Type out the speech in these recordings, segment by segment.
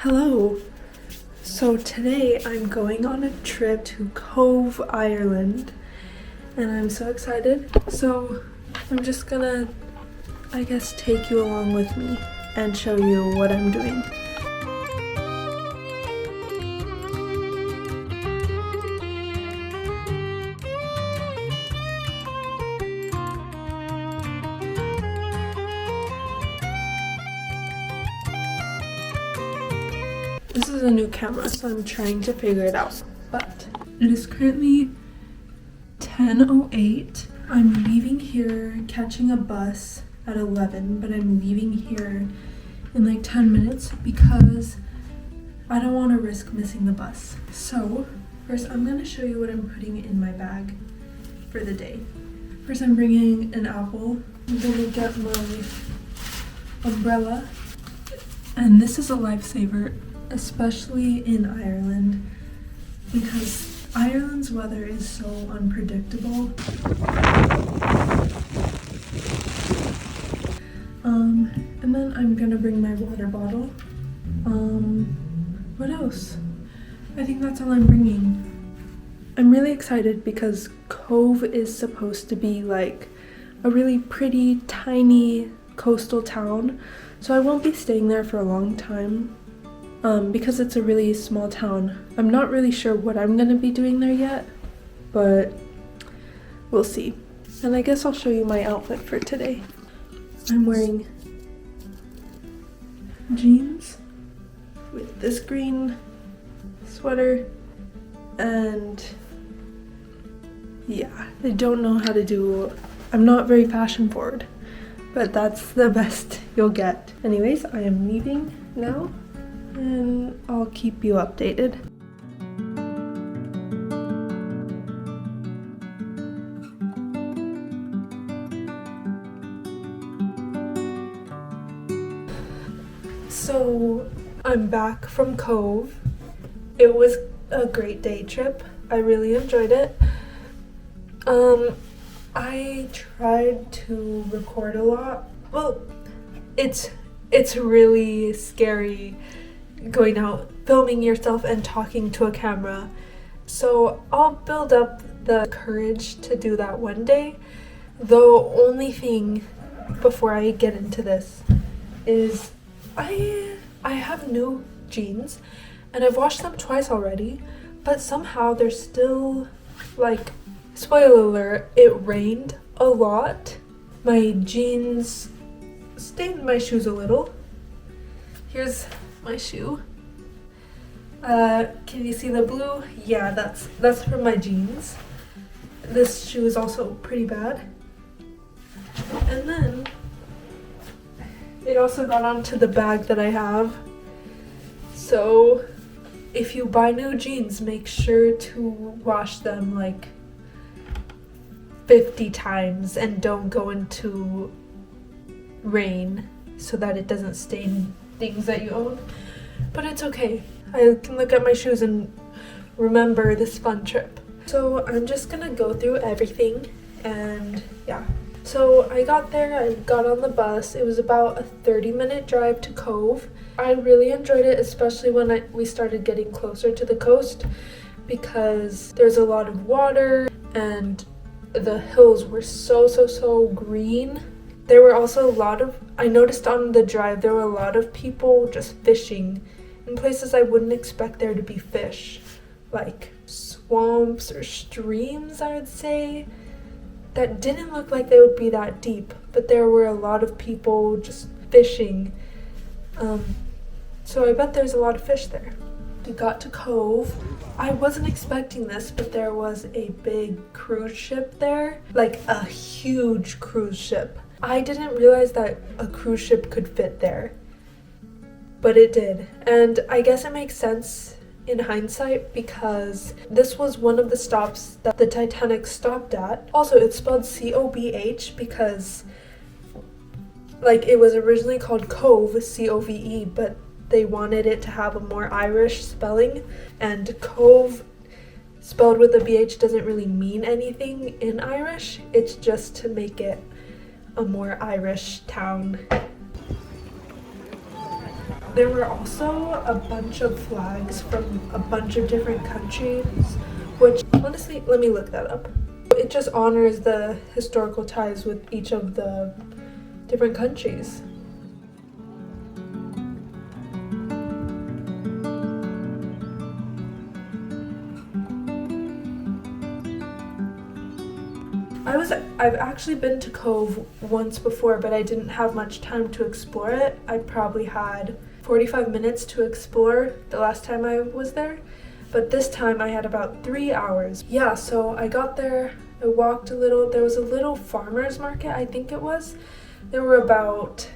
Hello. So today I'm going on a trip to Cobh, Ireland, and I'm so excited. So I'm just gonna, I guess, take you along with me and show you what I'm doing. This is a new camera, so I'm trying to figure it out. But it is currently 10:08. I'm leaving here, catching a bus at 11, but I'm leaving here in like 10 minutes because I don't want to risk missing the bus. So first I'm going to show you what I'm putting in my bag for the day. First I'm bringing an apple. I'm going to get my umbrella. And this is a lifesaver, especially in Ireland, because Ireland's weather is so unpredictable. And then I'm gonna bring my water bottle. What else? I think that's all I'm bringing. I'm really excited because Cobh is supposed to be like a really pretty, tiny coastal town, so I won't be staying there for a long time. Because it's a really small town. I'm not really sure what I'm gonna be doing there yet, but we'll see. And I guess I'll show you my outfit for today. I'm wearing jeans with this green sweater, and yeah, I don't know how to do, I'm not very fashion forward, but that's the best you'll get. Anyways, I am leaving now, and I'll keep you updated. So I'm back from Cobh. It was a great day trip. I really enjoyed it. I tried to record a lot. Well, it's really scary going out, filming yourself and talking to a camera. So I'll build up the courage to do that one day. The only thing before I get into this is I have new jeans and I've washed them twice already, but somehow they're still like, spoiler alert, it rained a lot. My jeans stained my shoes a little. Here's my shoe. Can you see the blue? Yeah, that's from my jeans. This shoe is also pretty bad. And then it also got onto the bag that I have. So if you buy new jeans, make sure to wash them like 50 times and don't go into rain so that it doesn't stain things that you own. But it's okay. I can look at my shoes and remember this fun trip. So I'm just gonna go through everything, and yeah. So I got there, I got on the bus. It was about a 30-minute drive to Cobh. I really enjoyed it, especially when we started getting closer to the coast, because there's a lot of water and the hills were so green. There were also I noticed on the drive there were a lot of people just fishing in places I wouldn't expect there to be fish, like swamps or streams, I would say, that didn't look like they would be that deep, but there were a lot of people just fishing. So I bet there's a lot of fish there. We got to Cobh. I wasn't expecting this, but there was a big cruise ship there, like a huge cruise ship. I didn't realize that a cruise ship could fit there, but it did. And I guess it makes sense in hindsight because this was one of the stops that the Titanic stopped at. Also, it's spelled C-O-B-H because like it was originally called Cobh, C-O-V-E, but they wanted it to have a more Irish spelling, and Cobh spelled with a B-H doesn't really mean anything in Irish. It's just to make it a more Irish town. There were also a bunch of flags from a bunch of different countries, which honestly, let me look that up. It just honors the historical ties with each of the different countries. I've actually been to Cobh once before, but I didn't have much time to explore it. I probably had 45 minutes to explore the last time I was there, but this time I had about 3 hours. Yeah, so I got there, I walked a little, there was a little farmer's market, I think it was. There were about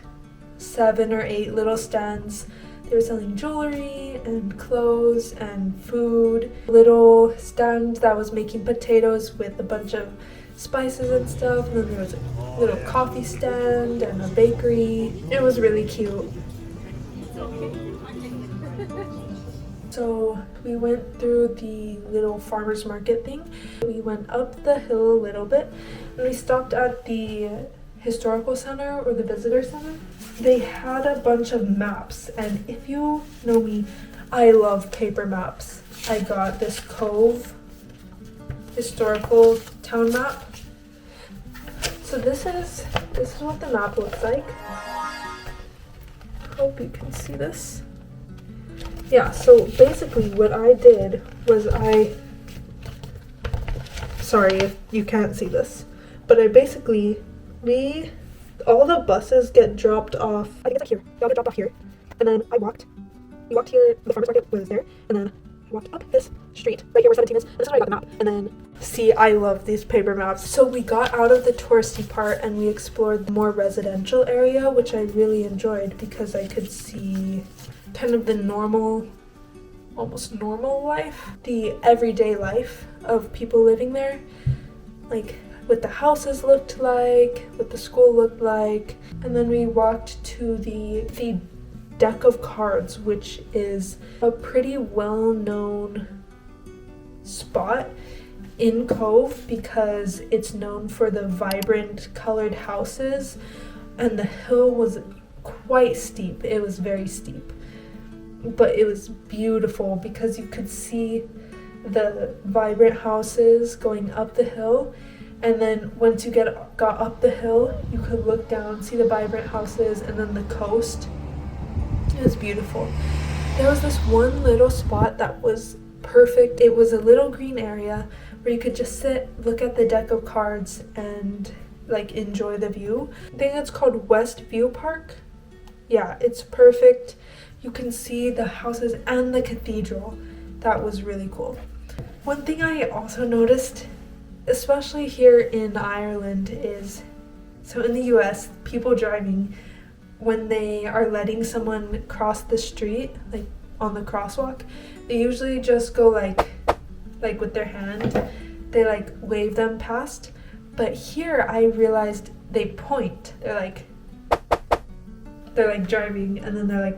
7 or 8 little stands. They were selling jewelry and clothes and food. Little stand that was making potatoes with a bunch of spices and stuff, and then there was a little coffee stand and a bakery. It was really cute. So we went through the little farmer's market thing. We went up the hill a little bit, and we stopped at the historical center or the visitor center. They had a bunch of maps, and if you know me, I love paper maps. I got this Cobh historical town map. So this is what the map looks like. Hope you can see this. Yeah, so basically what I did was sorry if you can't see this, but all the buses get dropped off. I think it's like here. They all get dropped off here. And then we walked here, the farmer's market was there, and then I walked up this street, right here where 17 is, and this is where I got the map. And then, see, I love these paper maps. So we got out of the touristy part and we explored the more residential area, which I really enjoyed because I could see kind of the normal, almost normal life, the everyday life of people living there. Like, what the houses looked like, what the school looked like. And then we walked to the deck of cards, which is a pretty well-known spot in Cobh because it's known for the vibrant colored houses, and the hill was quite steep. It was very steep, but it was beautiful because you could see the vibrant houses going up the hill. And then once you got up the hill, you could look down, see the vibrant houses, and then the coast. It was beautiful. There was this one little spot that was perfect. It was a little green area where you could just sit, look at the deck of cards, and like enjoy the view. I think it's called West View Park. Yeah, it's perfect. You can see the houses and the cathedral. That was really cool. One thing I also noticed, especially here in Ireland, is, so in the US, people driving, when they are letting someone cross the street, like on the crosswalk, they usually just go like with their hand, they like wave them past. But here I realized they point. They're like driving, and then they're like,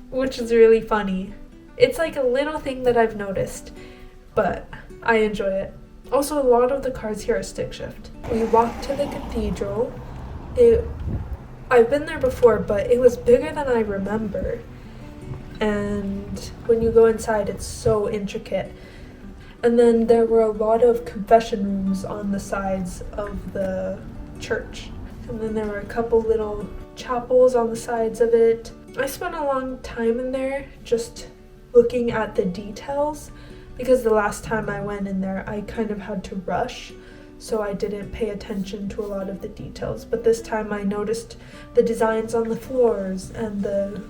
which is really funny. It's like a little thing that I've noticed, but I enjoy it. Also, a lot of the cars here are stick shift. We walked to the cathedral. I've been there before, but it was bigger than I remember. And when you go inside, it's so intricate. And then there were a lot of confession rooms on the sides of the church. And then there were a couple little chapels on the sides of it. I spent a long time in there just looking at the details, because the last time I went in there, I kind of had to rush, so I didn't pay attention to a lot of the details. But this time I noticed the designs on the floors and the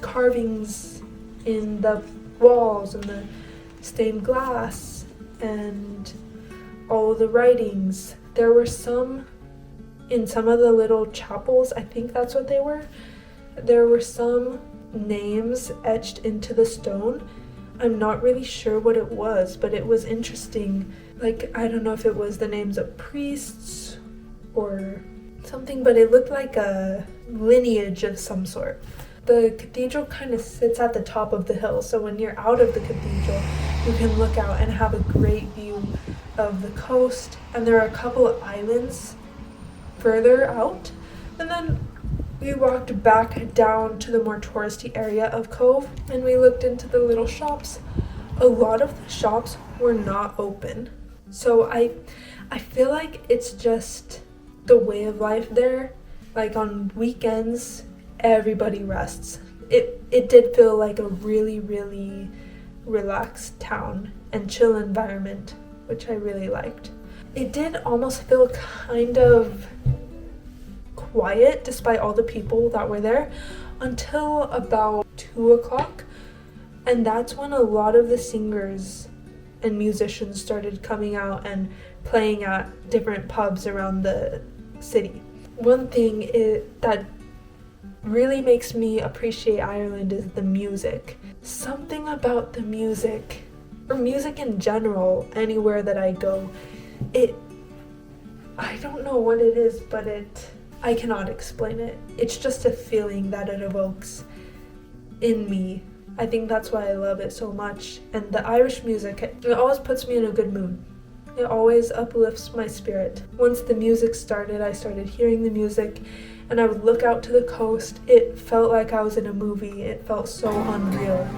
carvings in the walls and the stained glass and all the writings. There were some in some of the little chapels, I think that's what they were. There were some names etched into the stone. I'm not really sure what it was, but it was interesting. Like, I don't know if it was the names of priests or something, but it looked like a lineage of some sort. The cathedral kind of sits at the top of the hill, so when you're out of the cathedral, you can look out and have a great view of the coast. And there are a couple of islands further out. And then We walked back down to the more touristy area of Cobh and we looked into the little shops. A lot of the shops were not open. So I feel like it's just the way of life there. Like on weekends, everybody rests. It did feel like a really, really relaxed town and chill environment, which I really liked. It did almost feel kind of quiet despite all the people that were there until about 2 o'clock, and that's when a lot of the singers and musicians started coming out and playing at different pubs around the city. One thing that really makes me appreciate Ireland is the music. Something about the music, or music in general, anywhere that I go, I don't know what it is, but I cannot explain it. It's just a feeling that it evokes in me. I think that's why I love it so much. And the Irish music, it always puts me in a good mood. It always uplifts my spirit. Once the music started, I started hearing the music and I would look out to the coast. It felt like I was in a movie. It felt so unreal.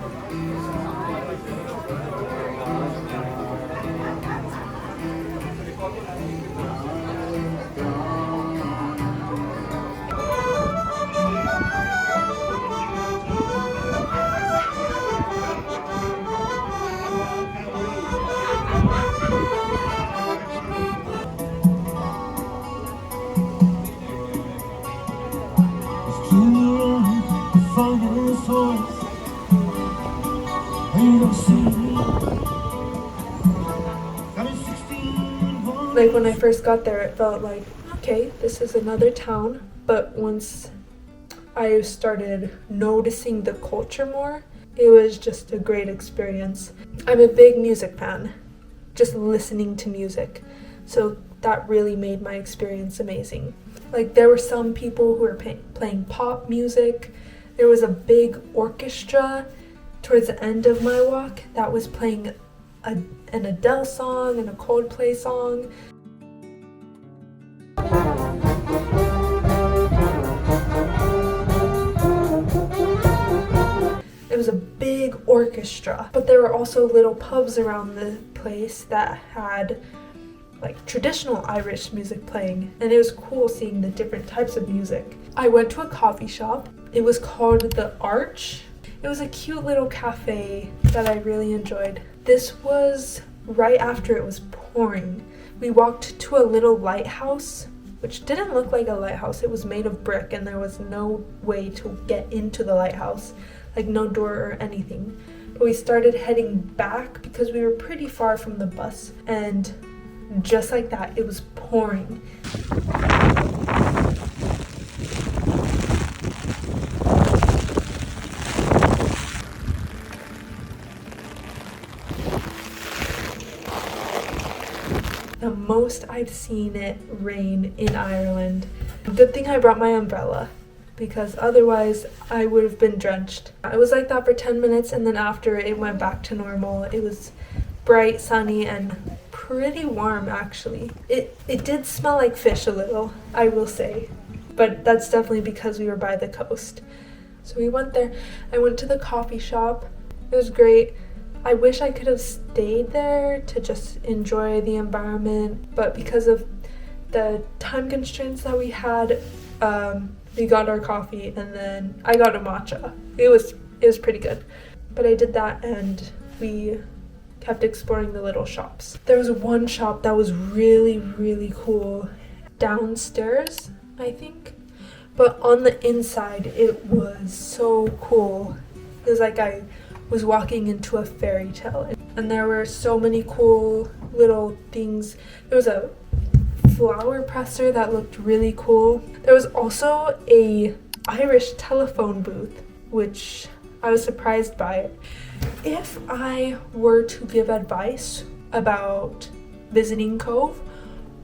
Like when I first got there, it felt like, okay, this is another town. But once I started noticing the culture more, it was just a great experience. I'm a big music fan, just listening to music. So that really made my experience amazing. Like there were some people who were playing pop music. There was a big orchestra towards the end of my walk that was playing an Adele song and a Coldplay song. It was a big orchestra, but there were also little pubs around the place that had like traditional Irish music playing, and it was cool seeing the different types of music. I went to a coffee shop. It was called The Arch. It was a cute little cafe that I really enjoyed. This was right after it was pouring. We walked to a little lighthouse, which didn't look like a lighthouse. It was made of brick and there was no way to get into the lighthouse, like no door or anything. But we started heading back because we were pretty far from the bus, and just like that, it was pouring. The most I've seen it rain in Ireland. Good thing I brought my umbrella, because otherwise I would have been drenched. It was like that for 10 minutes and then after it went back to normal. It was bright, sunny, and pretty warm actually. It did smell like fish a little, I will say, but that's definitely because we were by the coast. So we went there. I went to the coffee shop. It was great. I wish I could have stayed there to just enjoy the environment, but because of the time constraints that we had, we got our coffee and then I got a matcha. It was pretty good. But I did that and we kept exploring the little shops. There was one shop that was really, really cool downstairs, I think. But on the inside, it was so cool. It was like I was walking into a fairy tale. And there were so many cool little things. There was a flower presser that looked really cool. There was also a Irish telephone booth, which I was surprised by. If I were to give advice about visiting Cobh,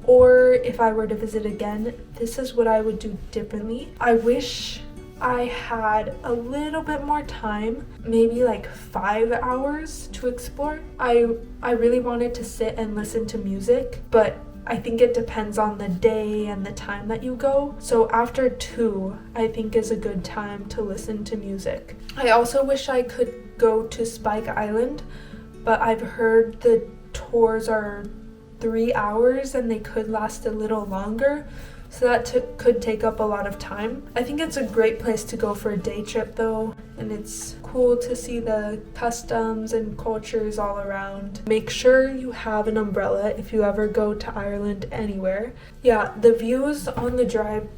or if I were to visit again, this is what I would do differently. I wish I had a little bit more time, maybe like 5 hours to explore. I really wanted to sit and listen to music, but I think it depends on the day and the time that you go. So after 2, I think is a good time to listen to music. I also wish I could go to Spike Island, but I've heard the tours are 3 hours and they could last a little longer. So that could take up a lot of time. I think it's a great place to go for a day trip though, and it's cool to see the customs and cultures all around. Make sure you have an umbrella if you ever go to Ireland anywhere. Yeah, the views on the drive,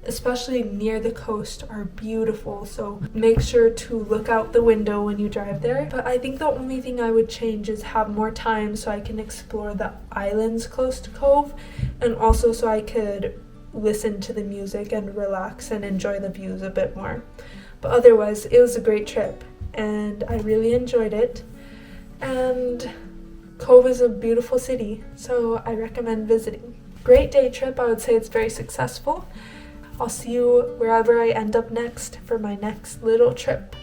especially near the coast, are beautiful, so make sure to look out the window when you drive there. But I think the only thing I would change is have more time so I can explore the islands close to Cobh, and also so I could listen to the music and relax and enjoy the views a bit more. But otherwise, it was a great trip and I really enjoyed it, and Cobh is a beautiful city, so I recommend visiting. Great day trip. I would say it's very successful. I'll see you wherever I end up next for my next little trip.